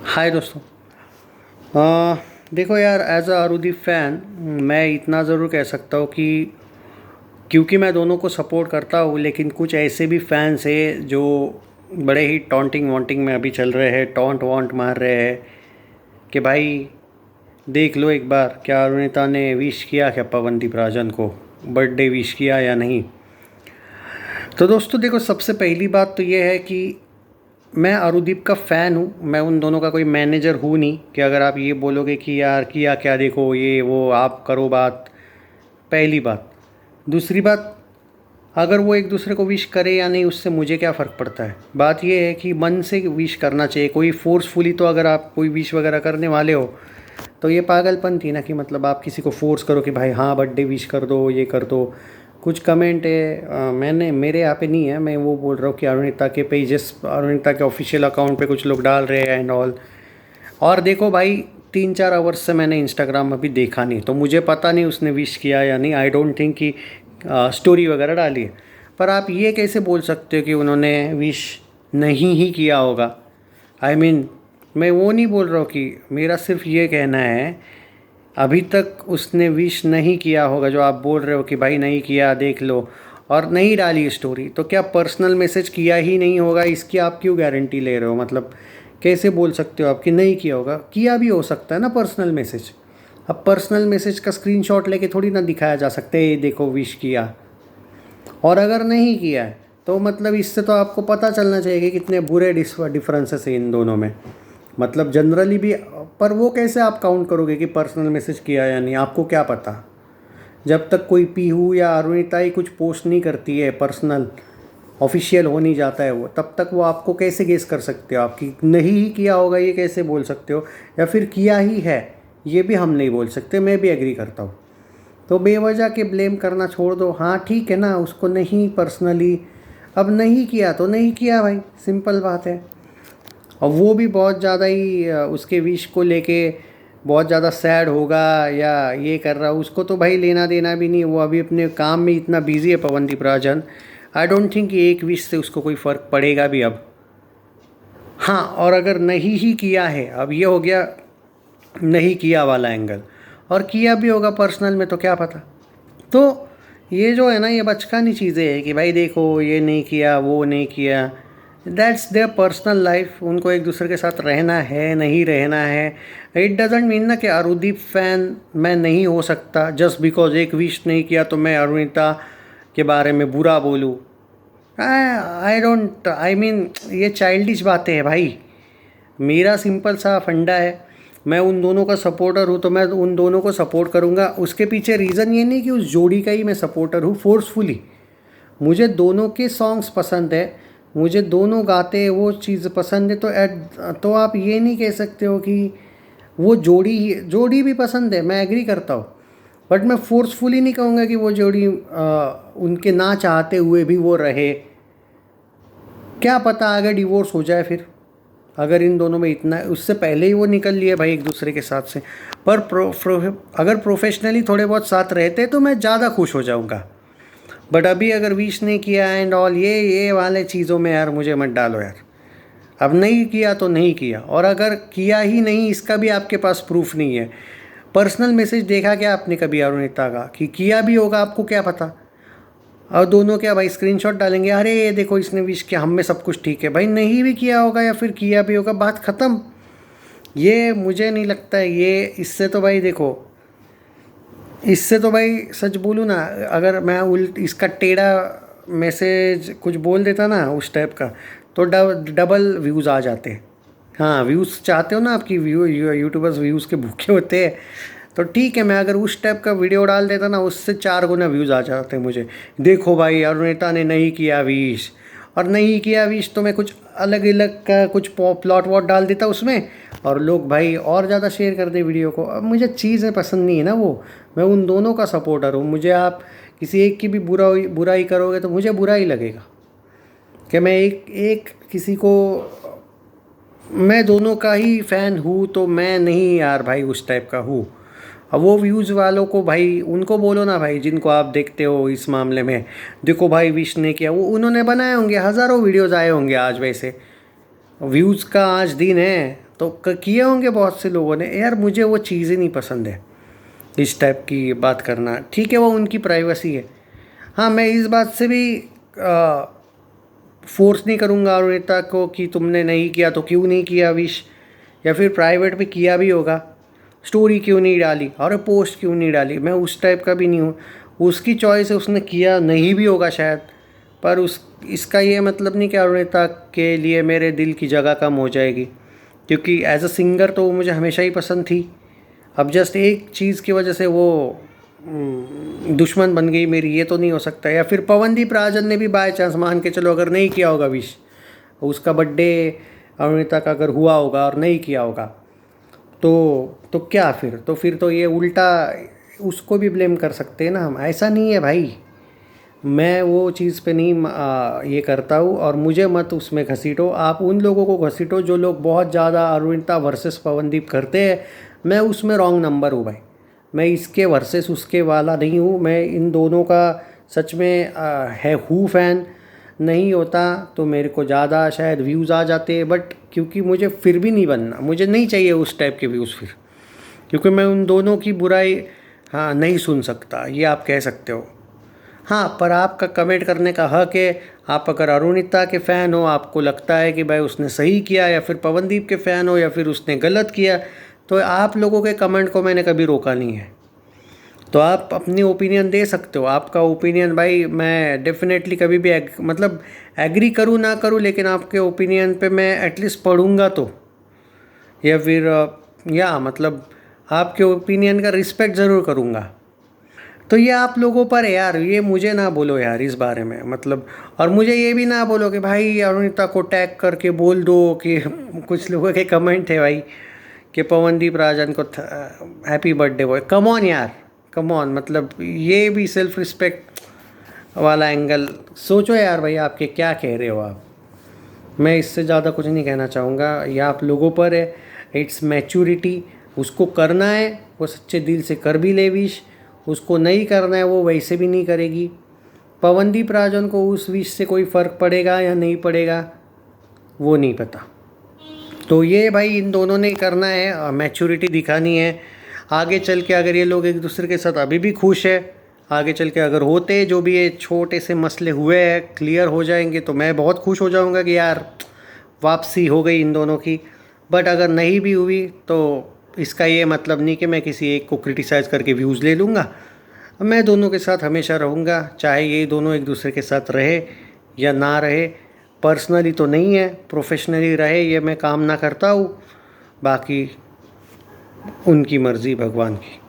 हाय दोस्तों। देखो यार, एज अ अरुदीप फ़ैन मैं इतना ज़रूर कह सकता हूँ कि क्योंकि मैं दोनों को सपोर्ट करता हूँ, लेकिन कुछ ऐसे भी फैंस हैं जो बड़े ही टॉन्टिंग वॉन्टिंग में अभी चल रहे हैं, टॉन्ट वॉन्ट मार रहे हैं कि भाई देख लो एक बार, क्या अरुणिता ने विश किया, क्या पवनदीप राजन को बर्थडे विश किया या नहीं। तो दोस्तों देखो, सबसे पहली बात तो ये है कि मैं अरुदीप का फ़ैन हूँ। मैं उन दोनों का कोई मैनेजर हूँ नहीं कि अगर आप ये बोलोगे कि यार किया क्या, देखो ये वो आप करो बात। पहली बात। दूसरी बात, अगर वो एक दूसरे को विश करे या नहीं उससे मुझे क्या फ़र्क पड़ता है। बात ये है कि मन से विश करना चाहिए। कोई फोर्सफुली, तो अगर आप कोई विश वगैरह करने वाले हो तो ये पागलपन थी ना, कि मतलब आप किसी को फोर्स करो कि भाई हाँ बर्थडे विश कर दो, ये कर दो। कुछ कमेंट है, मैंने मेरे यहाँ पे नहीं है, मैं वो बोल रहा हूँ कि अरुणिता के पेजेस, अरुणिता के ऑफिशियल अकाउंट पे कुछ लोग डाल रहे हैं एंड ऑल। और देखो भाई, 3-4 आवर्स से मैंने इंस्टाग्राम अभी देखा नहीं, तो मुझे पता नहीं उसने विश किया या नहीं। आई डोंट थिंक कि स्टोरी वगैरह डाली है। पर आप ये कैसे बोल सकते हो कि उन्होंने विश नहीं ही किया होगा। आई मीन, मैं वो नहीं बोल रहा हूँ कि, मेरा सिर्फ ये कहना है अभी तक उसने विश नहीं किया होगा। जो आप बोल रहे हो कि भाई नहीं किया, देख लो, और नहीं डाली स्टोरी, तो क्या पर्सनल मैसेज किया ही नहीं होगा, इसकी आप क्यों गारंटी ले रहे हो। मतलब कैसे बोल सकते हो आप कि नहीं किया होगा। किया भी हो सकता है ना पर्सनल मैसेज। अब पर्सनल मैसेज का स्क्रीनशॉट लेके थोड़ी ना दिखाया जा सकता है ये देखो विश किया। और अगर नहीं किया है तो मतलब इससे तो आपको पता चलना चाहिए कि कितने बुरे डिफरेंसेस हैं इन दोनों में। मतलब जनरली भी। पर वो कैसे आप काउंट करोगे कि पर्सनल मैसेज किया या नहीं, आपको क्या पता। जब तक कोई पीहू या अरुणिता ही कुछ पोस्ट नहीं करती है पर्सनल, ऑफिशियल हो नहीं जाता है वो, तब तक वो आपको कैसे गेस कर सकते हो आप कि नहीं ही किया होगा, ये कैसे बोल सकते हो। या फिर किया ही है, ये भी हम नहीं बोल सकते। मैं भी एग्री करता हूँ। तो बेवजह के ब्लेम करना छोड़ दो। हाँ ठीक है ना, उसको नहीं पर्सनली, अब नहीं किया तो नहीं किया भाई, सिंपल बात है। और वो भी बहुत ज़्यादा ही उसके विश को लेके बहुत ज़्यादा सैड होगा या ये कर रहा, उसको तो भाई लेना देना भी नहीं। वो अभी अपने काम में इतना बिजी है Pawandeep Rajan. I don't think कि एक विश से उसको कोई फ़र्क पड़ेगा भी अब। हाँ, और अगर नहीं ही किया है, अब ये हो गया नहीं किया वाला एंगल, और किया भी होगा पर्सनल में तो क्या पता। तो ये जो है ना, ये बचकानी चीज़ें हैं कि भाई देखो ये नहीं किया, वो नहीं किया। That's their personal life. उनको एक दूसरे के साथ रहना है, नहीं रहना है। इट डजेंट मीन ना कि अरुदीप फैन मैं नहीं हो सकता जस्ट बिकॉज एक विश नहीं किया तो मैं अरुणिता के बारे में बुरा बोलूँ। आई डोंट, आई मीन, ये चाइल्डिश बातें हैं भाई। मेरा सिंपल सा फंडा है, मैं उन दोनों का सपोर्टर हूँ तो मैं उन दोनों को सपोर्ट करूँगा। उसके पीछे रीज़न ये नहीं कि उस जोड़ी का ही मैं सपोर्टर हूँ फोर्सफुली। मुझे दोनों के सॉन्ग्स पसंद है, मुझे दोनों गाते हैं वो चीज़ पसंद है। तो आप ये नहीं कह सकते हो कि वो जोड़ी भी पसंद है, मैं एग्री करता हूँ। बट मैं फोर्सफुली नहीं कहूँगा कि वो जोड़ी उनके ना चाहते हुए भी वो रहे। क्या पता आगे डिवोर्स हो जाए फिर, अगर इन दोनों में इतना, उससे पहले ही वो निकल लिए भाई एक दूसरे के साथ से। पर अगर प्रोफेशनली थोड़े बहुत साथ रहते तो मैं ज़्यादा खुश हो जाऊँगा। बट अभी अगर विश नहीं किया एंड ऑल, ये वाले चीज़ों में यार मुझे मत डालो यार। अब नहीं किया तो नहीं किया, और अगर किया ही नहीं इसका भी आपके पास प्रूफ नहीं है। पर्सनल मैसेज देखा क्या आपने कभी अरुणिता का कि किया भी होगा, आपको क्या पता। और दोनों क्या भाई स्क्रीनशॉट डालेंगे, अरे ये देखो इसने विश किया, हम में सब कुछ ठीक है। भाई नहीं भी किया होगा या फिर किया भी होगा, बात ख़त्म। ये मुझे नहीं लगता है ये, इससे तो भाई देखो, इससे तो भाई सच बोलूँ ना, अगर मैं इसका टेढ़ा मैसेज कुछ बोल देता ना उस टाइप का, तो डबल व्यूज़ आ जाते। हाँ, व्यूज़ चाहते हो ना, आपकी यूट्यूबर्स व्यूज़ के भूखे होते हैं। तो ठीक है, मैं अगर उस टाइप का वीडियो डाल देता ना, उससे 4 गुना व्यूज़ आ जाते मुझे। देखो भाई अरुणिता ने नहीं किया विश, और नहीं किया विश तो मैं कुछ अलग अलग का कुछ प्लॉट वॉट डाल देता उसमें, और लोग भाई और ज़्यादा शेयर कर दे वीडियो को। अब मुझे चीज़ें पसंद नहीं है ना वो। मैं उन दोनों का सपोर्टर हूँ। मुझे आप किसी एक की भी बुराई करोगे तो मुझे बुरा ही लगेगा कि मैं एक एक किसी को, मैं दोनों का ही फ़ैन हूँ तो मैं नहीं यार भाई उस टाइप का हूँ। अब वो व्यूज़ वालों को भाई उनको बोलो ना भाई, जिनको आप देखते हो इस मामले में, देखो भाई विश ने किया, वो उन्होंने बनाए होंगे, हज़ारों वीडियोज़ आए होंगे आज। वैसे व्यूज़ का आज दिन है तो किए होंगे बहुत से लोगों ने यार, मुझे वो चीज़ ही नहीं पसंद है इस टाइप की बात करना। ठीक है, वो उनकी प्राइवेसी है। हाँ, मैं इस बात से भी फोर्स नहीं करूँगा अरुणिता को कि तुमने नहीं किया तो क्यों नहीं किया विश, या फिर प्राइवेट में किया भी होगा, स्टोरी क्यों नहीं डाली और पोस्ट क्यों नहीं डाली, मैं उस टाइप का भी नहीं हूँ। उसकी चॉइस है, उसने किया नहीं भी होगा शायद, पर उस इसका ये मतलब नहीं कि अरुणिता के लिए मेरे दिल की जगह कम हो जाएगी, क्योंकि एज अ सिंगर तो वो मुझे हमेशा ही पसंद थी। अब जस्ट एक चीज़ की वजह से वो दुश्मन बन गई मेरी, ये तो नहीं हो सकता। या फिर पवनदीप राजन ने भी बाय चांस मान के चलो अगर नहीं किया होगा विश, उसका बर्थडे अरुणिता का अगर हुआ होगा और नहीं किया होगा, तो क्या फिर तो ये उल्टा उसको भी ब्लेम कर सकते हैं ना हम। ऐसा नहीं है भाई, मैं वो चीज़ पे नहीं ये करता हूँ, और मुझे मत उसमें घसीटो। आप उन लोगों को घसीटो जो लोग बहुत ज़्यादा अरुणिता वर्सेस पवनदीप करते हैं। मैं उसमें रॉन्ग नंबर हूँ भाई, मैं इसके वर्सेस उसके वाला नहीं हूँ। मैं इन दोनों का सच में है हूँ फ़ैन। नहीं होता तो मेरे को ज़्यादा शायद व्यूज़ आ जाते, बट क्योंकि मुझे फिर भी नहीं बनना, मुझे नहीं चाहिए उस टाइप के व्यूज़ फिर, क्योंकि मैं उन दोनों की बुराई हाँ नहीं सुन सकता, ये आप कह सकते हो। हाँ, पर आपका कमेंट करने का हक है। आप अगर अरुणिता के फ़ैन हो, आपको लगता है कि भाई उसने सही किया, या फिर पवनदीप के फ़ैन हो या फिर उसने गलत किया, तो आप लोगों के कमेंट को मैंने कभी रोका नहीं है। तो आप अपनी ओपिनियन दे सकते हो। आपका ओपिनियन भाई मैं डेफिनेटली कभी भी मतलब एग्री करूँ ना करूँ, लेकिन आपके ओपिनियन पे मैं एटलीस्ट पढ़ूंगा तो, या फिर या मतलब आपके ओपिनियन का रिस्पेक्ट ज़रूर करूँगा। तो ये आप लोगों पर है यार, ये मुझे ना बोलो यार इस बारे में, मतलब। और मुझे ये भी ना बोलो कि भाई अरुणिता को टैग करके बोल दो कि कुछ लोगों के कमेंट है भाई कि पवनदीप राजन को happy birthday boy. Come on यार, कम ऑन, मतलब ये भी सेल्फ रिस्पेक्ट वाला एंगल सोचो यार भाई, आपके क्या कह रहे हो आप। मैं इससे ज़्यादा कुछ नहीं कहना चाहूँगा, ये आप लोगों पर है। इट्स मैच्योरिटी, उसको करना है वो सच्चे दिल से कर भी ले विश, उसको नहीं करना है वो वैसे भी नहीं करेगी। पवनदीप राजन को उस विश से कोई फ़र्क पड़ेगा या नहीं पड़ेगा वो नहीं पता। तो ये भाई इन दोनों ने करना है, मैच्योरिटी दिखानी है। आगे चल के अगर ये लोग एक दूसरे के साथ अभी भी खुश है, आगे चल के अगर होते जो भी ये छोटे से मसले हुए हैं क्लियर हो जाएंगे, तो मैं बहुत खुश हो जाऊंगा कि यार वापसी हो गई इन दोनों की। बट अगर नहीं भी हुई तो इसका ये मतलब नहीं कि मैं किसी एक को क्रिटिसाइज़ करके व्यूज़ ले लूँगा। मैं दोनों के साथ हमेशा रहूँगा, चाहे ये दोनों एक दूसरे के साथ रहे या ना रहे। पर्सनली तो नहीं है, प्रोफेशनली रहे, ये मैं कामना करता हूँ। बाकी उनकी मर्ज़ी, भगवान की।